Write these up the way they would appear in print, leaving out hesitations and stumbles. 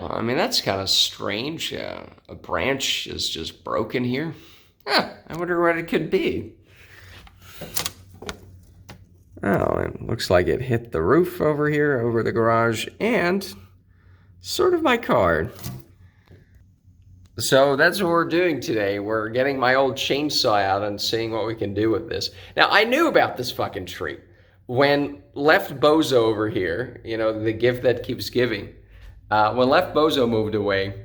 while. I mean, that's kind of strange. A branch is just broken here. Huh, I wonder what it could be. Oh, it looks like it hit the roof over here, over the garage, and sort of my car. So that's what we're doing today. We're getting my old chainsaw out and seeing what we can do with this. Now, I knew about this fucking tree. When Left Bozo over here, you know, the gift that keeps giving, when Left Bozo moved away,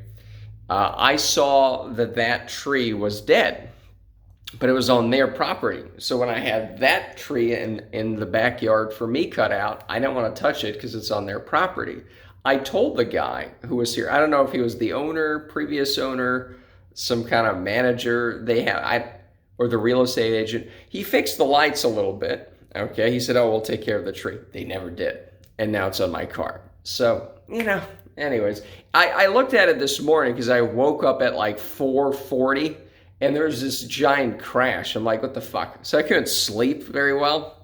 I saw that that tree was dead, but it was on their property. So when I had that tree in the backyard for me cut out, I didn't want to touch it because it's on their property. I told the guy who was here, I don't know if he was the owner, previous owner, some kind of manager, or the real estate agent. He fixed the lights a little bit. Okay, he said, oh, we'll take care of the tree. They never did. And now it's on my car. So, you know, anyways, I looked at it this morning because I woke up at like 4:40 and there was this giant crash. I'm like, what the fuck? So I couldn't sleep very well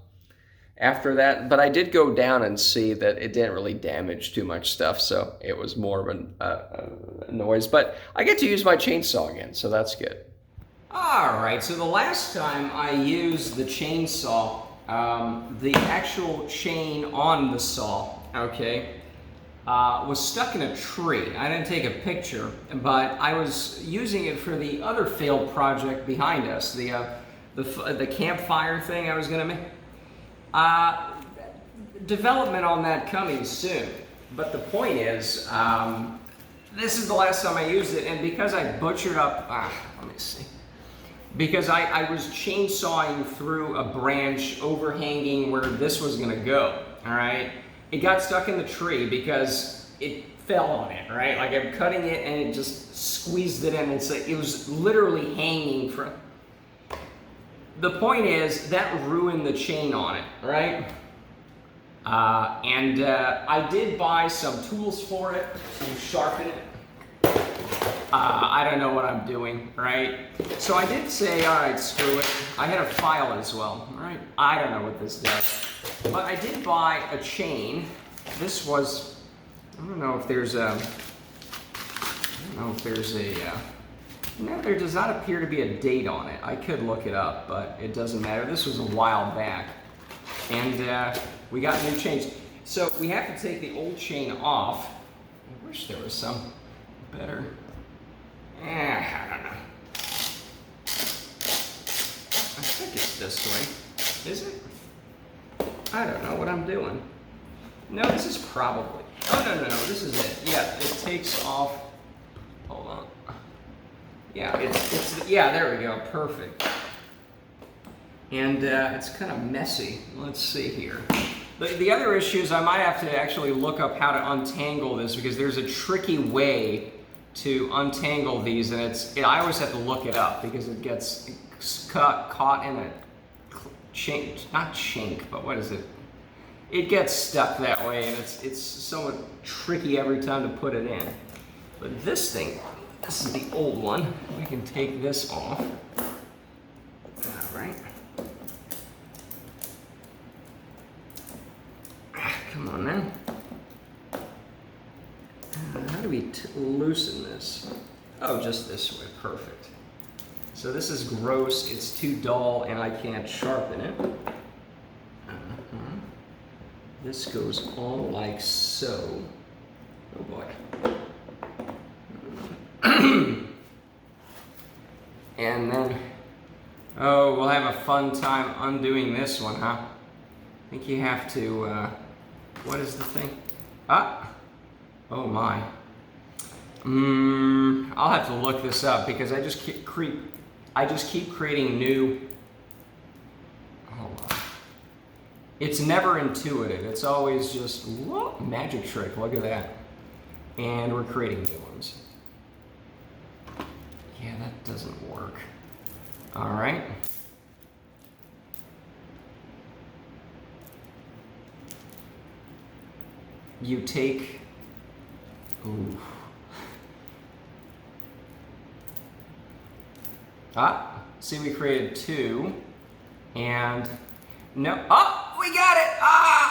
after that, but I did go down and see that it didn't really damage too much stuff, so it was more of a noise. But I get to use my chainsaw again, so that's good. All right, so the last time I used the chainsaw, the actual chain on the saw, okay, was stuck in a tree. I didn't take a picture, but I was using it for the other failed project behind us, the campfire thing I was gonna make. Development on that coming soon. But the point is, this is the last time I used it, and because I butchered up, let me see. Because I was chainsawing through a branch overhanging where this was gonna go, all right? It got stuck in the tree because it fell on it, right? Like I'm cutting it and it just squeezed it in. It's like, it was literally hanging from. The point is, that ruined the chain on it, right? I did buy some tools for it to sharpen it. I don't know what I'm doing, right? So I did say, all right, screw it. I had a file as well, right? I don't know what this does. But I did buy a chain. This was, I don't know if there's a, no, there does not appear to be a date on it. I could look it up, but it doesn't matter. This was a while back. And we got new chains. So we have to take the old chain off. I wish there was some better. I don't know. I think it's this way. Is it? I don't know what I'm doing. No, this is probably. Oh, no, this is it. Yeah, it takes off. Hold on. Yeah, yeah, there we go, perfect. And it's kind of messy. Let's see here. The other issue is I might have to actually look up how to untangle this because there's a tricky way to untangle these, and I always have to look it up because it gets caught in a chink, not chink, but what is it? It gets stuck that way, and it's somewhat tricky every time to put it in. But this thing, this is the old one. We can take this off. All right. Come on then. How do we loosen this? Oh, just this way. Perfect. So this is gross. It's too dull, and I can't sharpen it. This goes all like so. Oh boy. And then, oh, we'll have a fun time undoing this one, huh? I think you have to, what is the thing? Oh my. I'll have to look this up because I just keep creating new. Hold on. It's never intuitive. It's always just whoop, magic trick. Look at that. And we're creating new ones. Yeah, that doesn't work. All right. You take. Ooh. See, we created two, and no. Oh, we got it!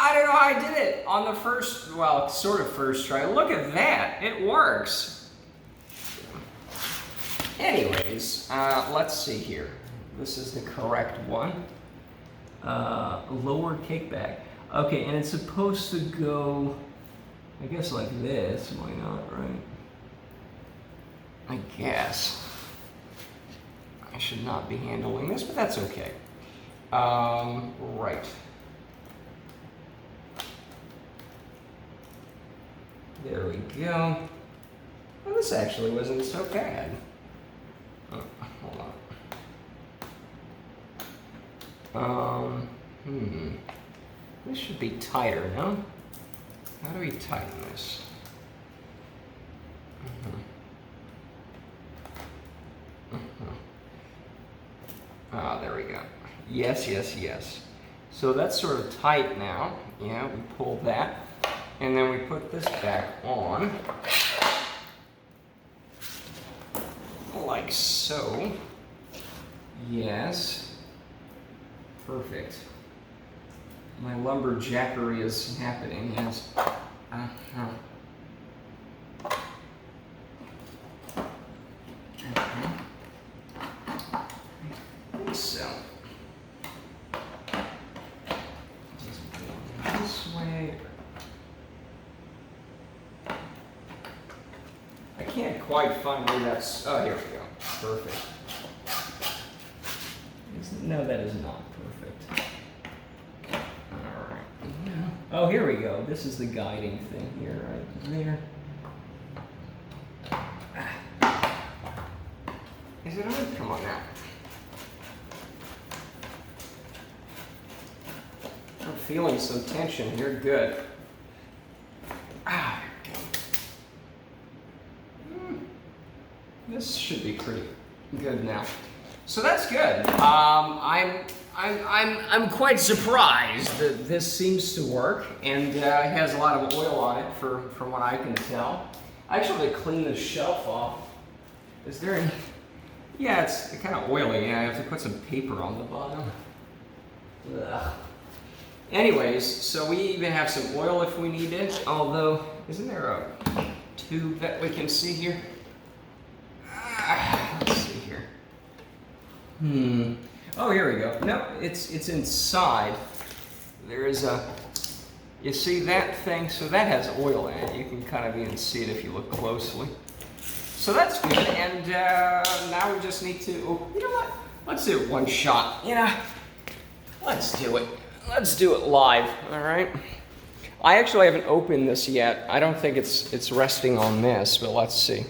I don't know how I did it on the first, well, sort of first try. Look at that, it works. Anyways, let's see here. This is the correct one. Lower kickback. Okay, and it's supposed to go, I guess like this, why not, right? I guess. I should not be handling this, but that's okay. Right. There we go. Well, this actually wasn't so bad. Oh, hold on. This should be tighter, no? How do we tighten this? Ah, there we go. Yes, yes, yes. So that's sort of tight now. Yeah, we pull that. And then we put this back on. Like so. Yes. Perfect. My lumberjackery is happening, yes. I think so. Just go this way. I can't quite find where that's. Oh, here we go. Perfect. No, that is not perfect. All right. Oh, here we go. This is the guiding thing here, right there. Is it on? Come on now. I'm feeling some tension here. Good. This should be pretty good now. So that's good. I'm quite surprised that this seems to work, and it has a lot of oil on it from what I can tell. I actually have to clean the shelf off. Is there any? Yeah, it's kind of oily. Yeah, I have to put some paper on the bottom. Ugh. Anyways, so we even have some oil if we need it. Although, isn't there a tube that we can see here? Let's see here. Oh, here we go. No, it's inside. There is a. You see that thing? So that has oil in it. You can kind of even see it if you look closely. So that's good. And now we just need to. Oh, you know what? Let's do it one shot. You know, let's do it. Let's do it live. All right. I actually haven't opened this yet. I don't think it's resting on this, but let's see.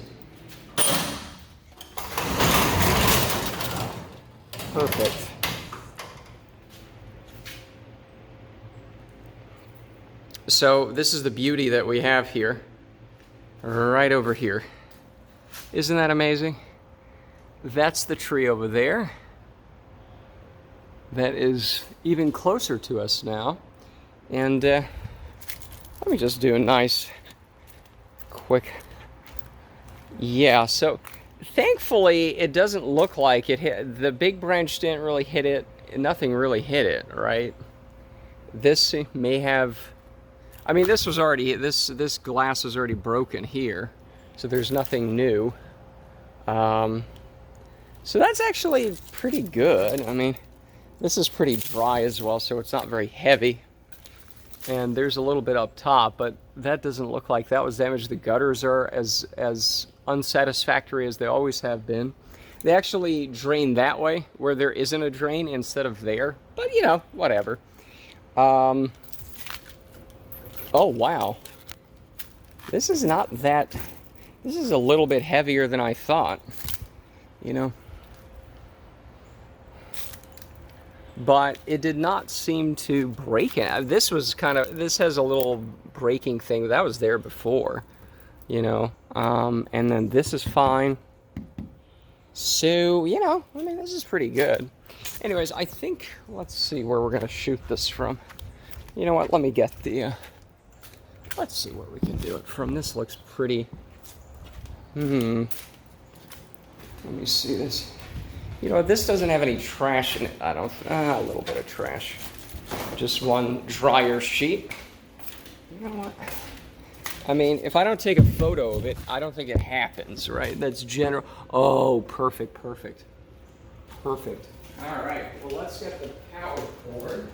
Perfect. So this is the beauty that we have here, right over here. Isn't that amazing? That's the tree over there. That is even closer to us now. And let me just do a nice, quick. Yeah, so thankfully it doesn't look like it hit. The big branch didn't really hit it. Nothing really hit it, right? This may have. I mean, this was already, this glass was already broken here, so there's nothing new. So that's actually pretty good. I mean, this is pretty dry as well, so it's not very heavy. And there's a little bit up top, but that doesn't look like that was damaged. The gutters are as unsatisfactory as they always have been. They actually drain that way, where there isn't a drain, instead of there. But, you know, whatever. Oh, wow. This is not that. This is a little bit heavier than I thought, you know. But it did not seem to break it. This was kind of, this has a little breaking thing that was there before, you know. And then this is fine. So, you know, I mean, this is pretty good. Anyways, I think, let's see where we're going to shoot this from. You know what, let me get the, let's see where we can do it from. This looks pretty, let me see this. You know, this doesn't have any trash in it. I don't, a little bit of trash. just one dryer sheet. You know what? I mean, if I don't take a photo of it, I don't think it happens, right? That's general. Oh, perfect, perfect. Perfect. All right, well, let's get the power cord.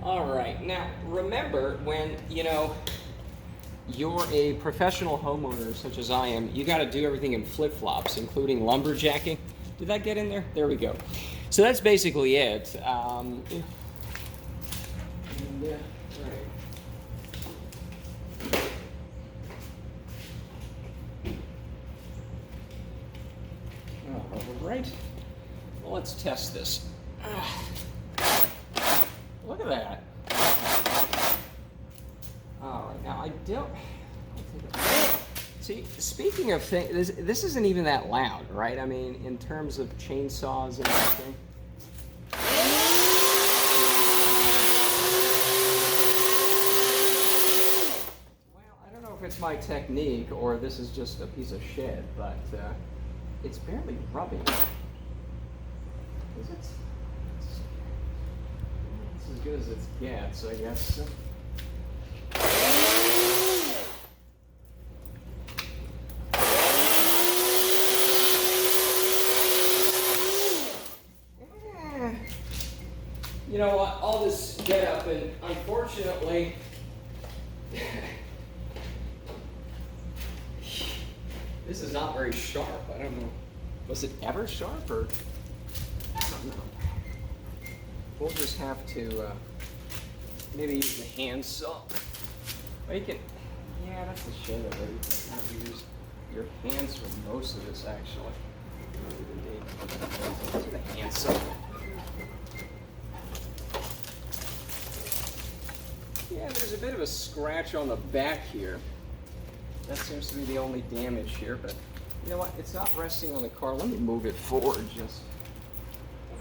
All right, now remember when, you're a professional homeowner such as I am, you got to do everything in flip-flops, including lumberjacking. Did that get in there? There we go. So that's basically it. Right. All right. Well, let's test this. Look at that. All right, now I don't. See, speaking of things, this isn't even that loud, right? I mean, in terms of chainsaws and everything. Well, I don't know if it's my technique or this is just a piece of shit, but it's barely rubbing. Is it? It's as good as it gets, I guess. You know what? I'll just get up and unfortunately, this is not very sharp. I don't know. Was it ever sharp or? I don't know. We'll just have to maybe use the hand saw. Or you can, yeah, that's the shit of it. You can kind of use your hands for most of this, actually. The hand saw. Yeah, there's a bit of a scratch on the back here. That seems to be the only damage here, but you know what? It's not resting on the car. Let me move it forward just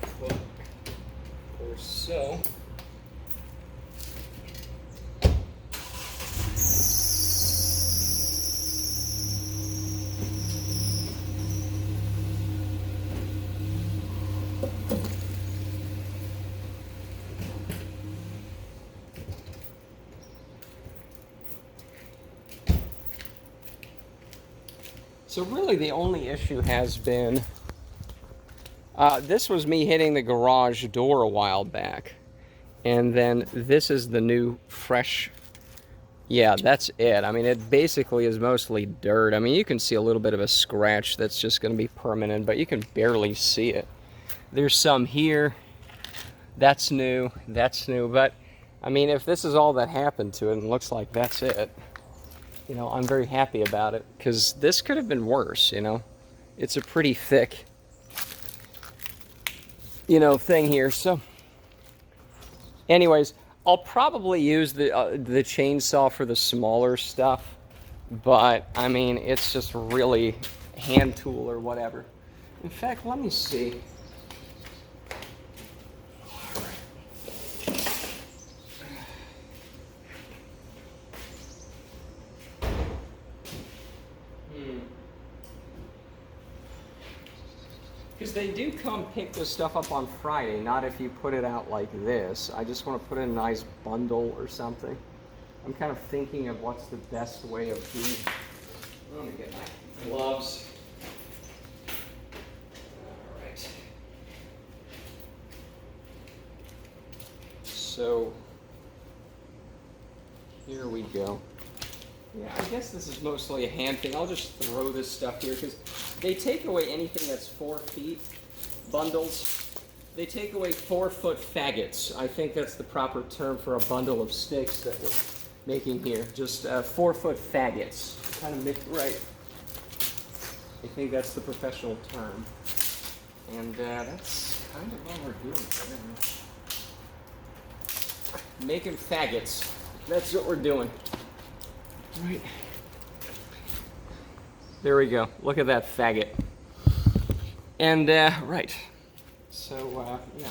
a foot or so. So really the only issue has been, this was me hitting the garage door a while back. And then this is the new fresh, yeah, that's it. I mean, it basically is mostly dirt. I mean, you can see a little bit of a scratch that's just going to be permanent, but you can barely see it. There's some here. That's new. But, I mean, if this is all that happened to it and it looks like that's it, you know, I'm very happy about it because this could have been worse, you know. It's a pretty thick, you know, thing here. So, anyways, I'll probably use the chainsaw for the smaller stuff, but I mean, it's just really hand tool or whatever. In fact, let me see. Because they do come pick this stuff up on Friday, not if you put it out like this. I just want to put in a nice bundle or something. I'm kind of thinking of what's the best way of doing it. Let me get my gloves. All right. So, here we go. Yeah, I guess this is mostly a hand thing. I'll just throw this stuff here because they take away anything that's 4 feet, bundles. They take away 4-foot faggots. I think that's the proper term for a bundle of sticks that we're making here. Just 4-foot faggots. Kind of mixed, right. I think that's the professional term. And that's kind of what we're doing today. Making faggots. That's what we're doing. Right. There we go. Look at that faggot. And, right. So, yeah.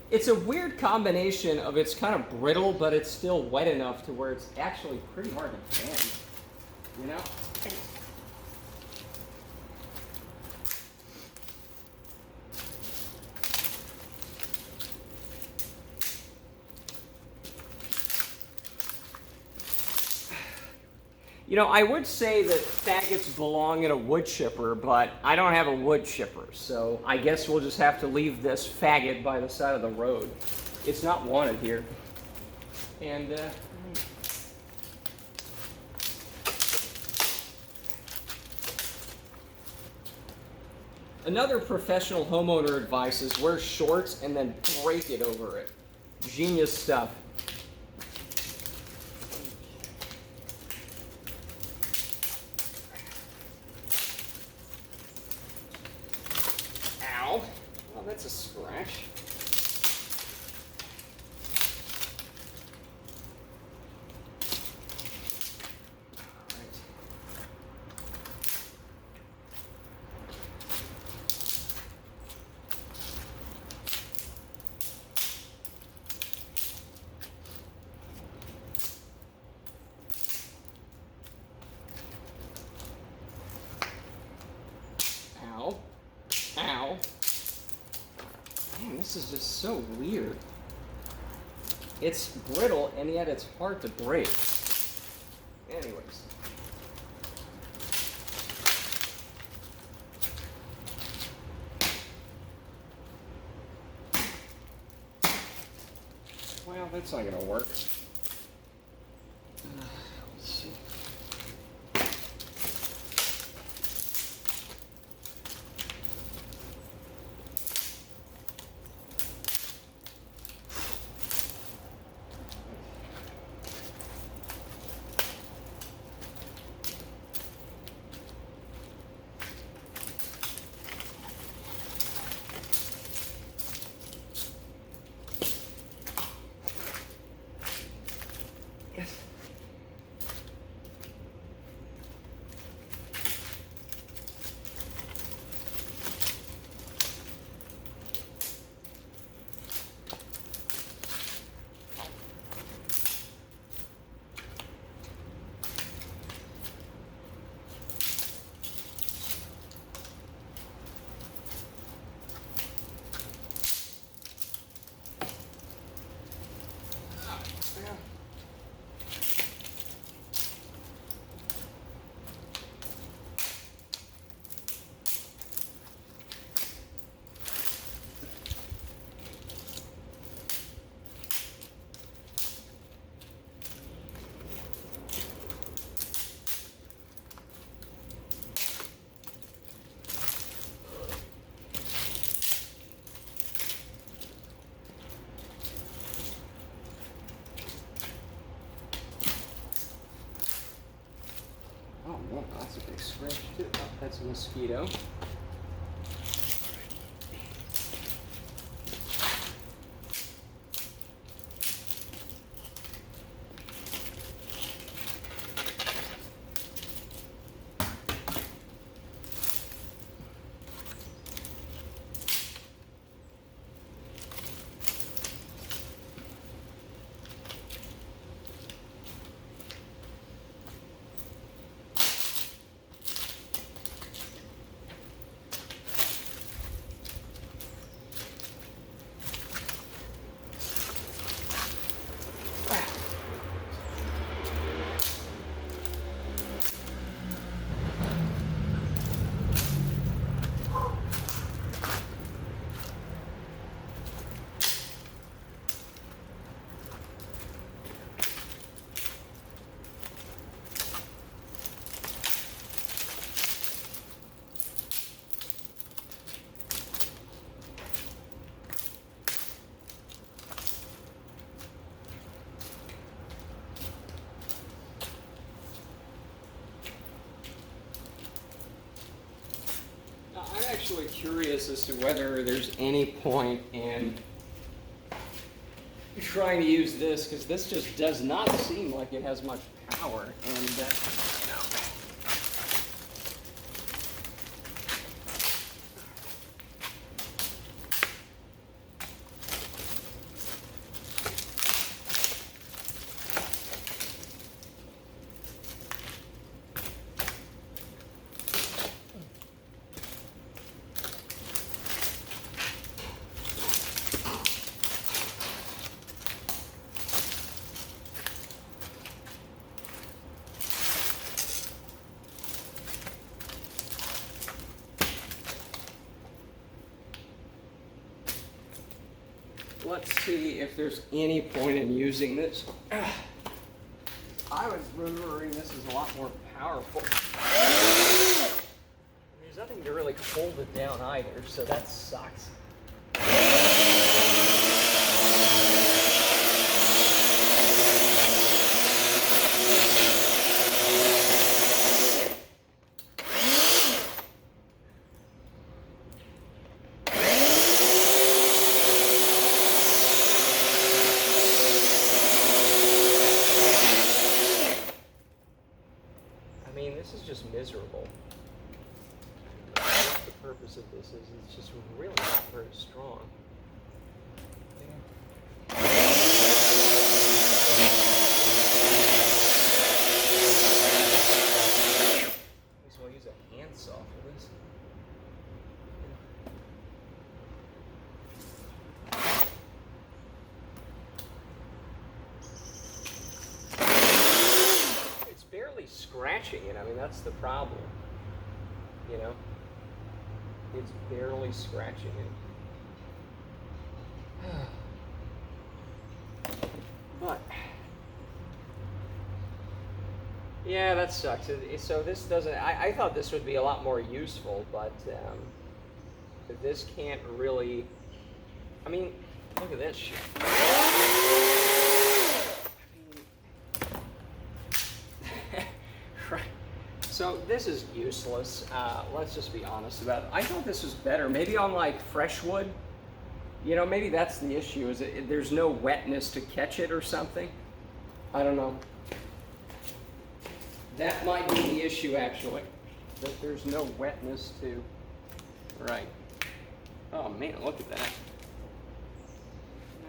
It's a weird combination of it's kind of brittle, but it's still wet enough to where it's actually pretty hard to bend, you know? You know, I would say that faggots belong in a wood chipper, but I don't have a wood chipper, so I guess we'll just have to leave this faggot by the side of the road. It's not wanted here. And, another professional homeowner advice is wear shorts and then break it over it. Genius stuff. Ow. Oh, that's a scratch. Ow. Ow. Man, this is just so weird. It's brittle, and yet it's hard to break. Anyways. Well, that's not gonna work. Let's see. Yes. Oh, no, that's a big scratch too. Oh, that's a mosquito. actually curious as to whether there's any point in trying to use this, because this just does not seem like it has much power, and you know. Let's see if there's any point in using this. I was remembering this is a lot more powerful. There's nothing to really hold it down either, so that sucks. This is just miserable. What the purpose of this is, it's just really not very strong. So I'll use a handsaw for this. Scratching it. I mean, that's the problem. You know, it's barely scratching it. But yeah, that sucks. So this doesn't. I thought this would be a lot more useful, but this can't really. I mean, look at this shit. So this is useless. Let's just be honest about it. I thought this was better. Maybe on like fresh wood, you know, maybe that's the issue. Is there's no wetness to catch it or something? I don't know. That might be the issue actually. That there's no wetness to. Right. Oh man, look at that.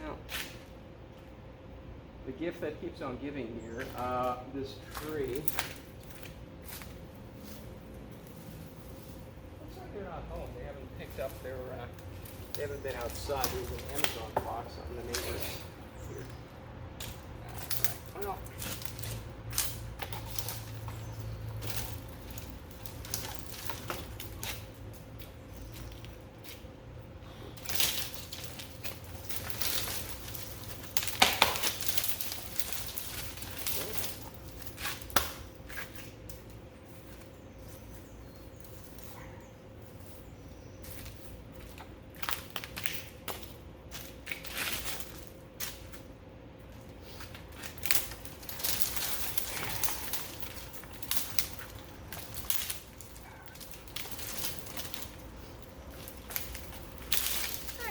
Now, the gift that keeps on giving here. This tree. They're not home. They haven't picked up their. They haven't been outside. There's an Amazon box on the neighbor's here. All right. Well.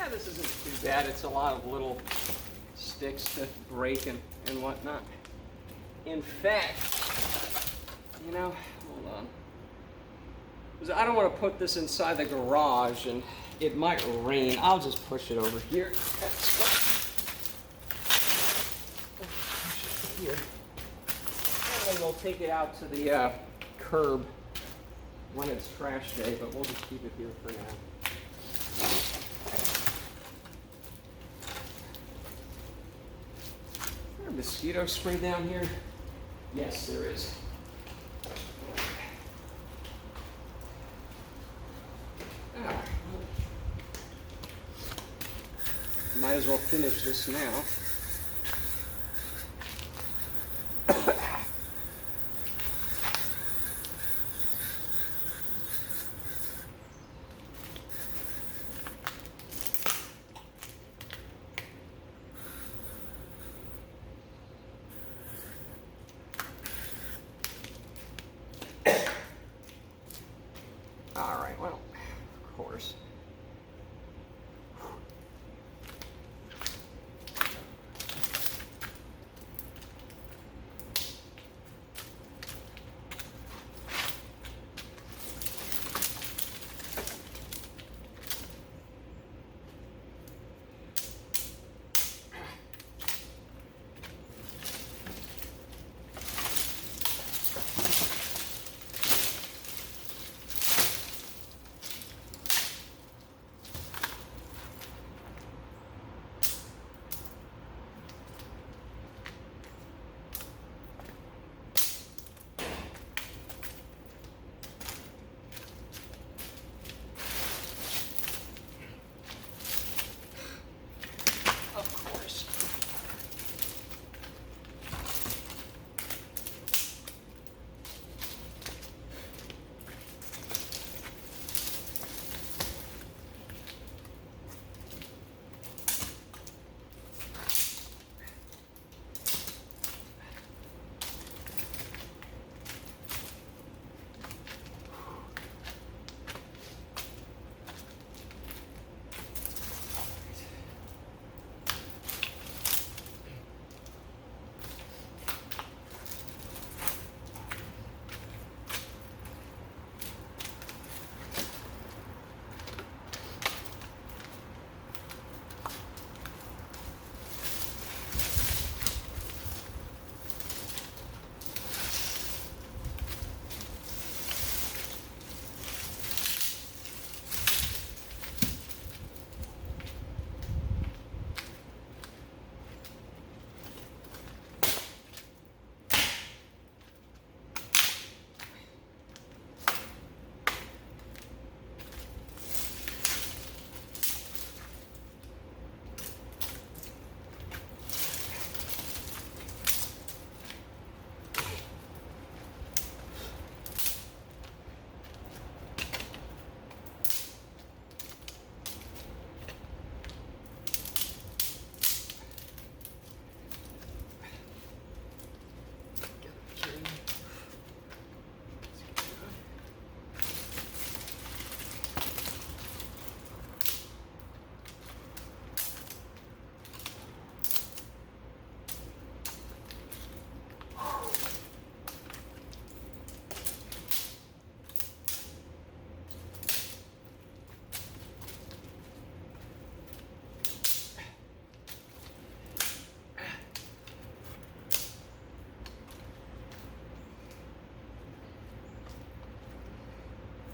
This isn't too bad. It's a lot of little sticks to break and whatnot. In fact, you know, hold on. Because I don't want to put this inside the garage and it might rain. I'll just push it over here. Here. And then we'll take it out to the curb when it's trash day, but we'll just keep it here for now. Mosquito spray down here? Yes, there is. Might as well finish this now. All right, well, of course.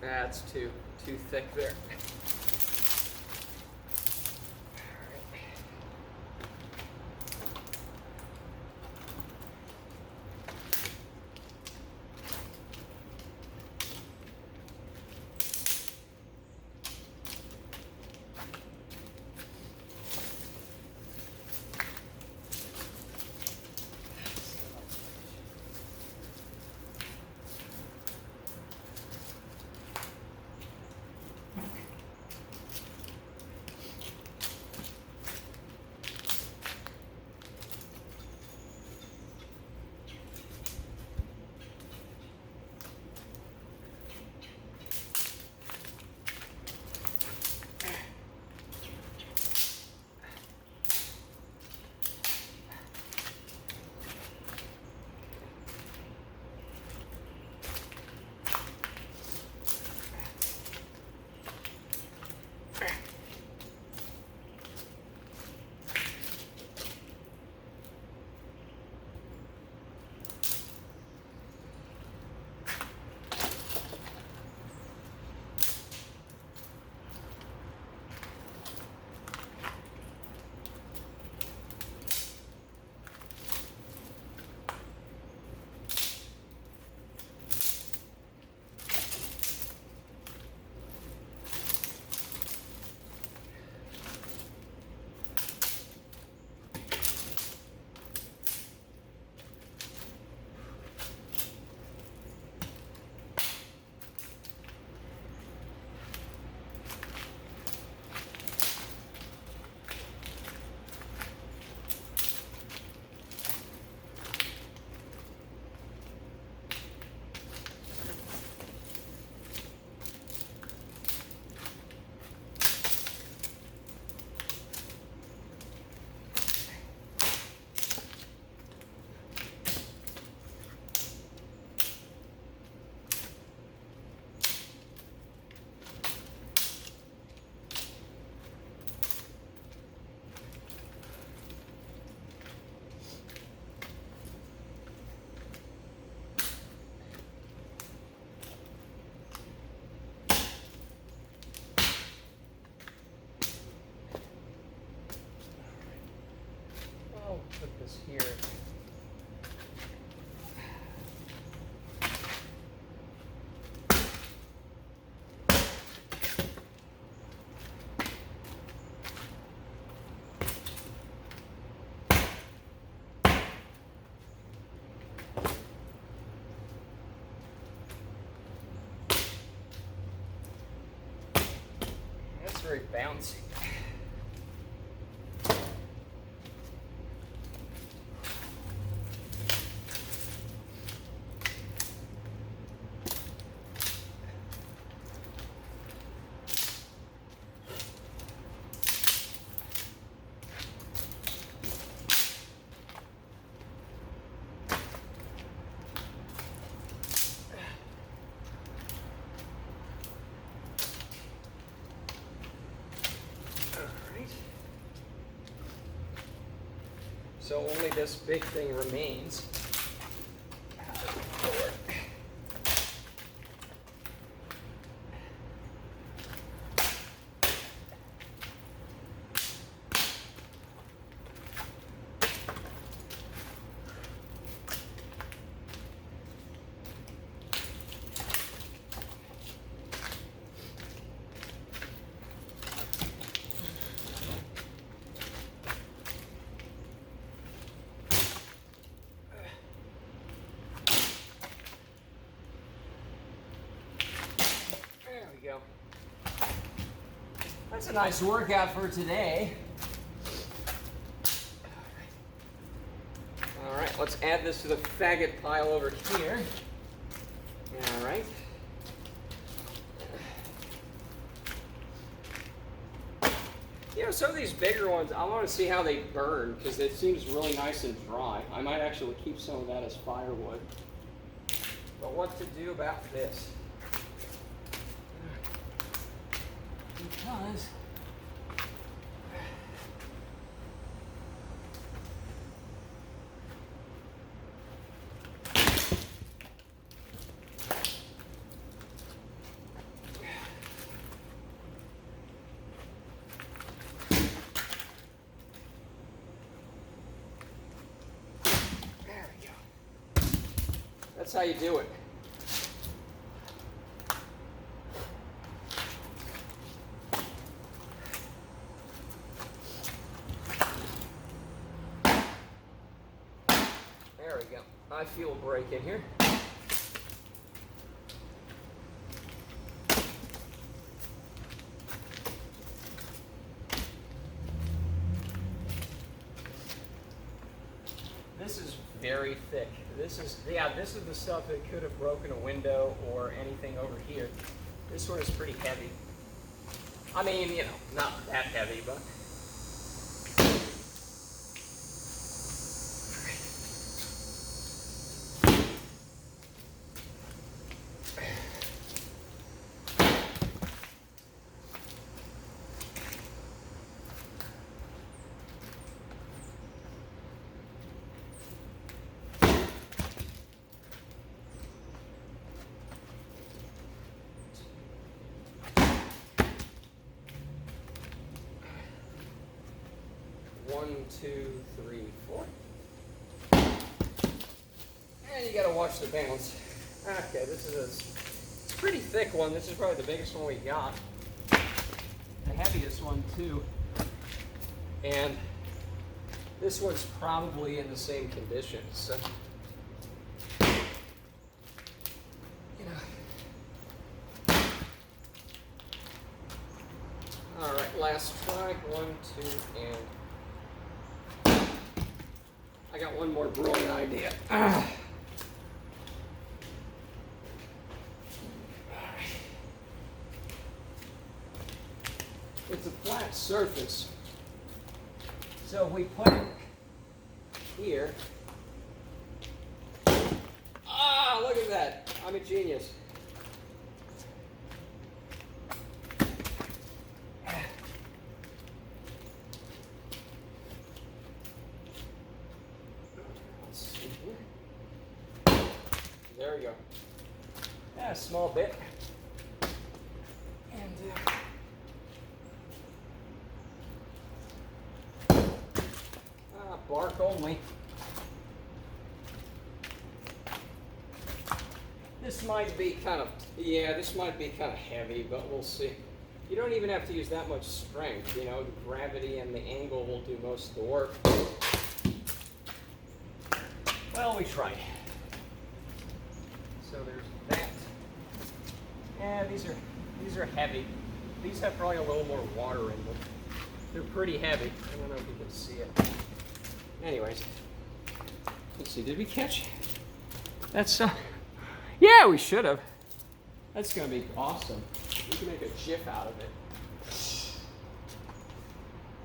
That's too thick there. Put this here. That's very bouncy. So only this big thing remains. Go. That's a nice workout for today. All right, let's add this to the faggot pile over here. All right. You know, some of these bigger ones, I want to see how they burn because it seems really nice and dry. I might actually keep some of that as firewood. But what to do about this? Because That's how you do it. There we go. I feel a break in here. This is very thick. This is the stuff that could have broken a window or anything over here. This one is pretty heavy. I mean, you know, not that heavy, but. One, two, three, four. And you gotta watch the bounce. Okay, this is a pretty thick one. This is probably the biggest one we got. The heaviest one too. And this one's probably in the same condition. So, you know. All right, last try. 1, 2, and. I got one more brilliant idea. It's a flat surface. So if we put it here. Ah, look at that. I'm a genius. There we go. Yeah, a small bit. And bark only. This might be kind of heavy, but we'll see. You don't even have to use that much strength, you know, the gravity and the angle will do most of the work. Well, we tried. So there's that. Yeah, these are heavy. These have probably a little more water in them. They're pretty heavy. I don't know if you can see it. Anyways, let's see. Did we catch? That's yeah, we should have. That's gonna be awesome. We can make a GIF out of it.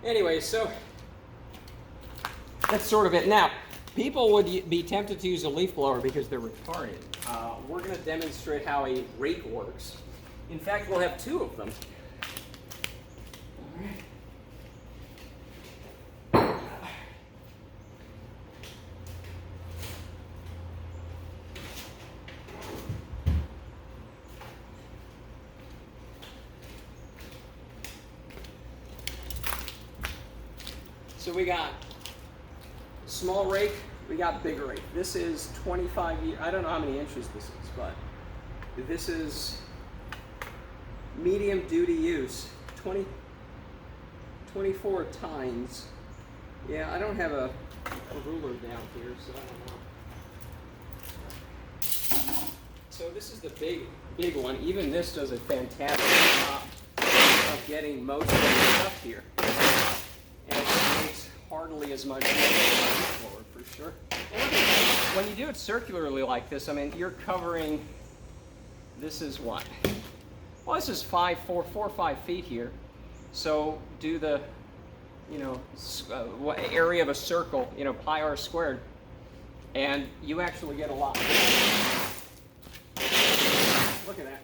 Anyway, so that's sort of it. Now, people would be tempted to use a leaf blower because they're retarded. We're going to demonstrate how a rake works. In fact, we'll have two of them. All right. So we got small rake, we got big rake. This is 25 years, I don't know how many inches this is, but this is medium duty use, 24 tines. Yeah, I don't have a ruler down here, so I don't know. So this is the big one. Even this does a fantastic job of getting most of the stuff here. And it makes hardly as much forward for sure. And when you do it circularly like this, I mean, you're covering, this is what? Well, this is 4 or 5 feet here. So do the, you know, area of a circle, you know, pi r squared, and you actually get a lot. Look at that.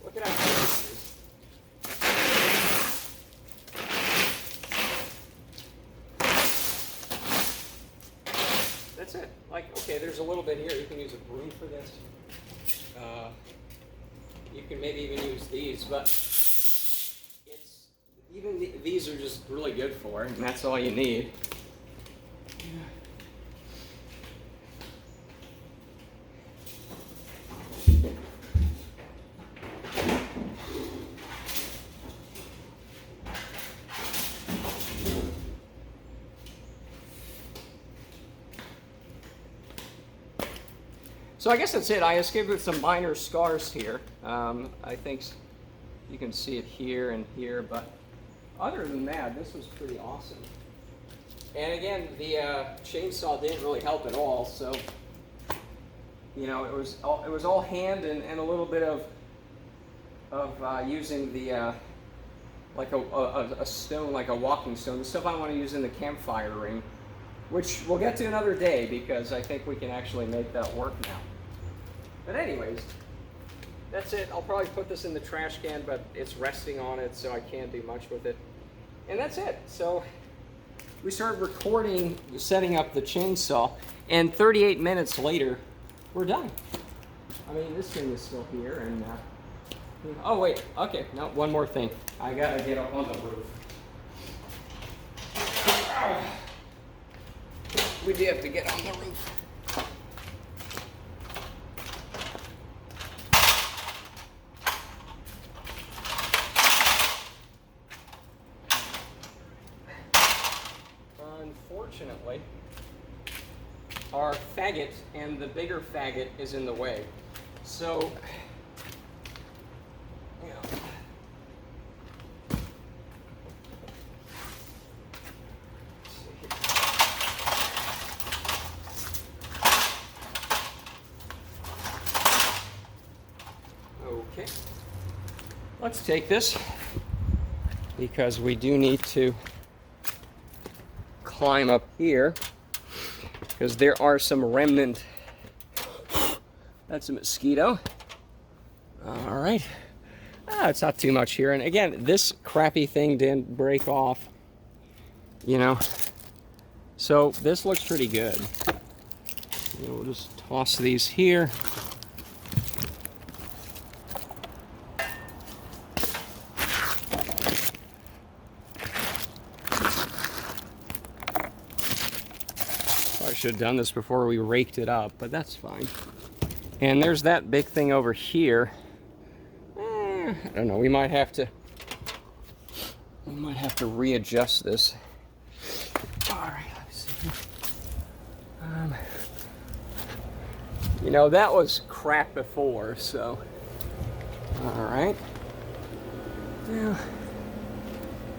Look at how big this is. That's it. Like, okay, there's a little bit here. You can use a broom for this. you can maybe even use these, but these are just really good for it, and that's all you need. So I guess that's it. I escaped with some minor scars here. I think you can see it here and here, but other than that, this was pretty awesome. And again, the chainsaw didn't really help at all. So, you know, it was all hand and a little bit of using the like a stone, like a walking stone, the stuff I want to use in the campfire ring, which we'll get to another day because I think we can actually make that work now. But anyways, that's it. I'll probably put this in the trash can, but it's resting on it, so I can't do much with it. And that's it. So we started recording, setting up the chainsaw, and 38 minutes later, we're done. I mean, this thing is still here, and oh wait, okay, no, one more thing. I gotta get up on the roof. We do have to get on the roof. Unfortunately, our faggot and the bigger faggot is in the way. So, you know. Okay. Let's take this because we do need to climb up here because there are some remnant. That's a mosquito. All right. It's not too much here. And again, this crappy thing didn't break off, you know. So this looks pretty good. You know, we'll just toss these here. I should have done this before we raked it up, but that's fine. And there's that big thing over here. I don't know, we might have to readjust this. All right, let's see. You know, that was crap before, so. All right.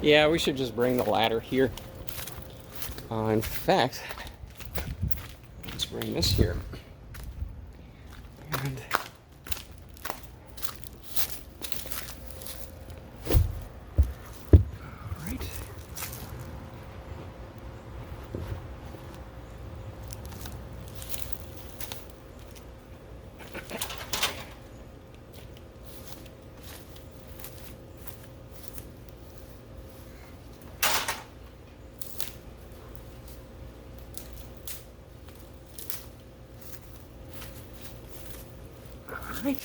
Yeah, we should just bring the ladder here. In fact, let's bring this here. And all right. Right.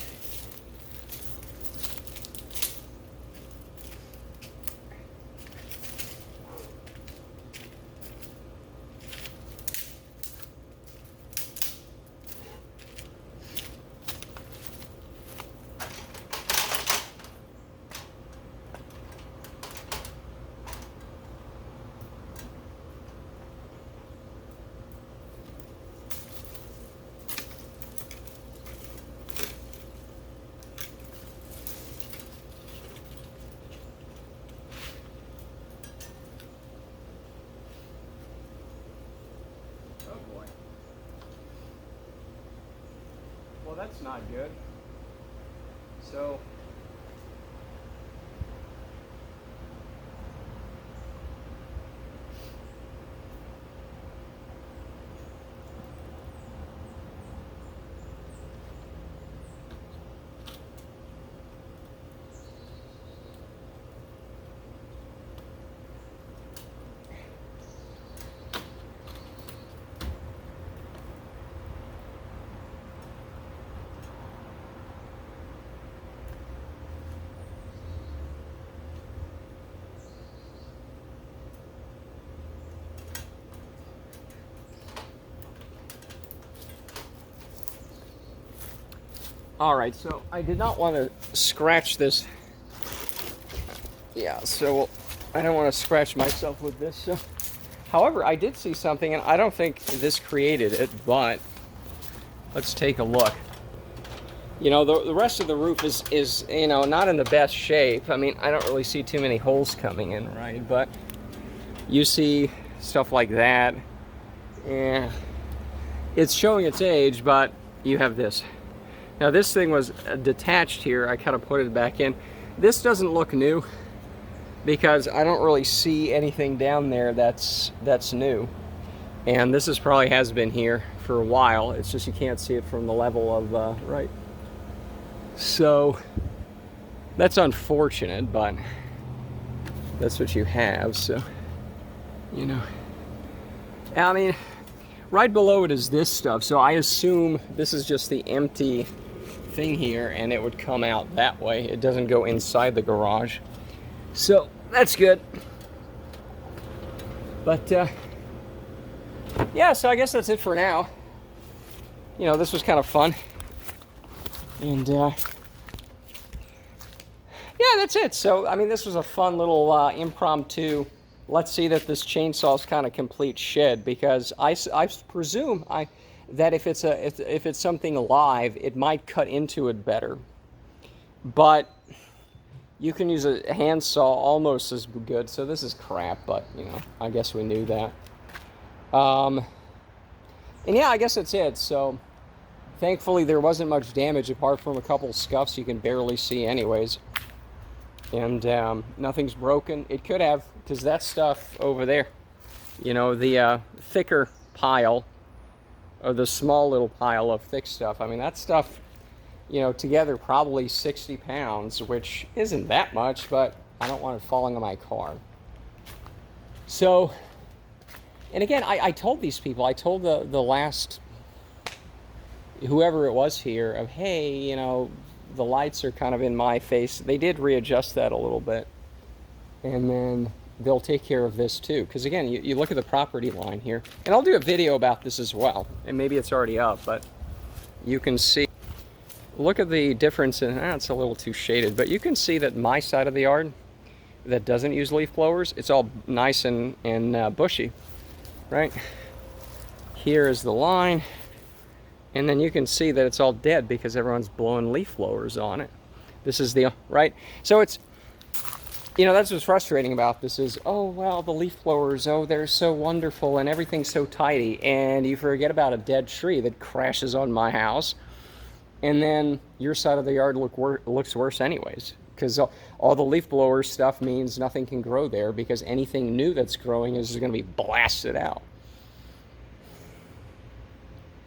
Well, that's not good. So, All right, so I did not want to scratch this. Yeah, so I don't want to scratch myself with this. So. However, I did see something, and I don't think this created it, but let's take a look. You know, the rest of the roof is, you know, not in the best shape. I mean, I don't really see too many holes coming in, right? But you see stuff like that. Yeah, it's showing its age, but you have this. Now, this thing was detached here. I kind of put it back in. This doesn't look new because I don't really see anything down there that's new. And this probably has been here for a while. It's just you can't see it from the level of, right. So that's unfortunate, but that's what you have, so, you know. I mean, right below it is this stuff, so I assume this is just the empty thing here, and it would come out that way. It doesn't go inside the garage. So that's good. But, yeah, so I guess that's it for now. You know, this was kind of fun. And, yeah, that's it. So, I mean, this was a fun little impromptu, let's see that this chainsaw is kind of complete shed, because I presume that if it's something alive, it might cut into it better. But you can use a handsaw almost as good. So this is crap, but, you know, I guess we knew that. And yeah, I guess that's it. So thankfully there wasn't much damage apart from a couple scuffs you can barely see anyways. And nothing's broken. It could have, because that stuff over there, you know, the thicker pile, or the small little pile of thick stuff, I mean, that stuff, you know, together probably 60 pounds, which isn't that much, but I don't want it falling on my car. So, and again, I told these people, I told the last, whoever it was here, of, hey, you know, the lights are kind of in my face. They did readjust that a little bit. And then they'll take care of this too. Because again, you look at the property line here. And I'll do a video about this as well. And maybe it's already up, but you can see. Look at the difference in, it's a little too shaded, but you can see that my side of the yard that doesn't use leaf blowers, it's all nice and bushy, right? Here is the line. And then you can see that it's all dead because everyone's blowing leaf blowers on it. This is the, right? So it's, you know, that's what's frustrating about this is, oh, well, the leaf blowers, oh, they're so wonderful and everything's so tidy. And you forget about a dead tree that crashes on my house. And then your side of the yard looks worse anyways. Because all the leaf blower stuff means nothing can grow there because anything new that's growing is going to be blasted out.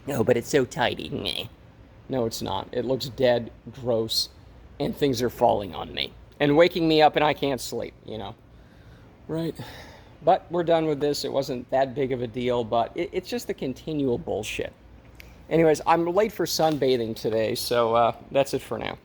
No, but it's so tidy. Meh. No, it's not. It looks dead, gross, and things are falling on me. And waking me up and I can't sleep, you know. Right. But we're done with this. It wasn't that big of a deal, but it's just the continual bullshit. Anyways, I'm late for sunbathing today, so that's it for now.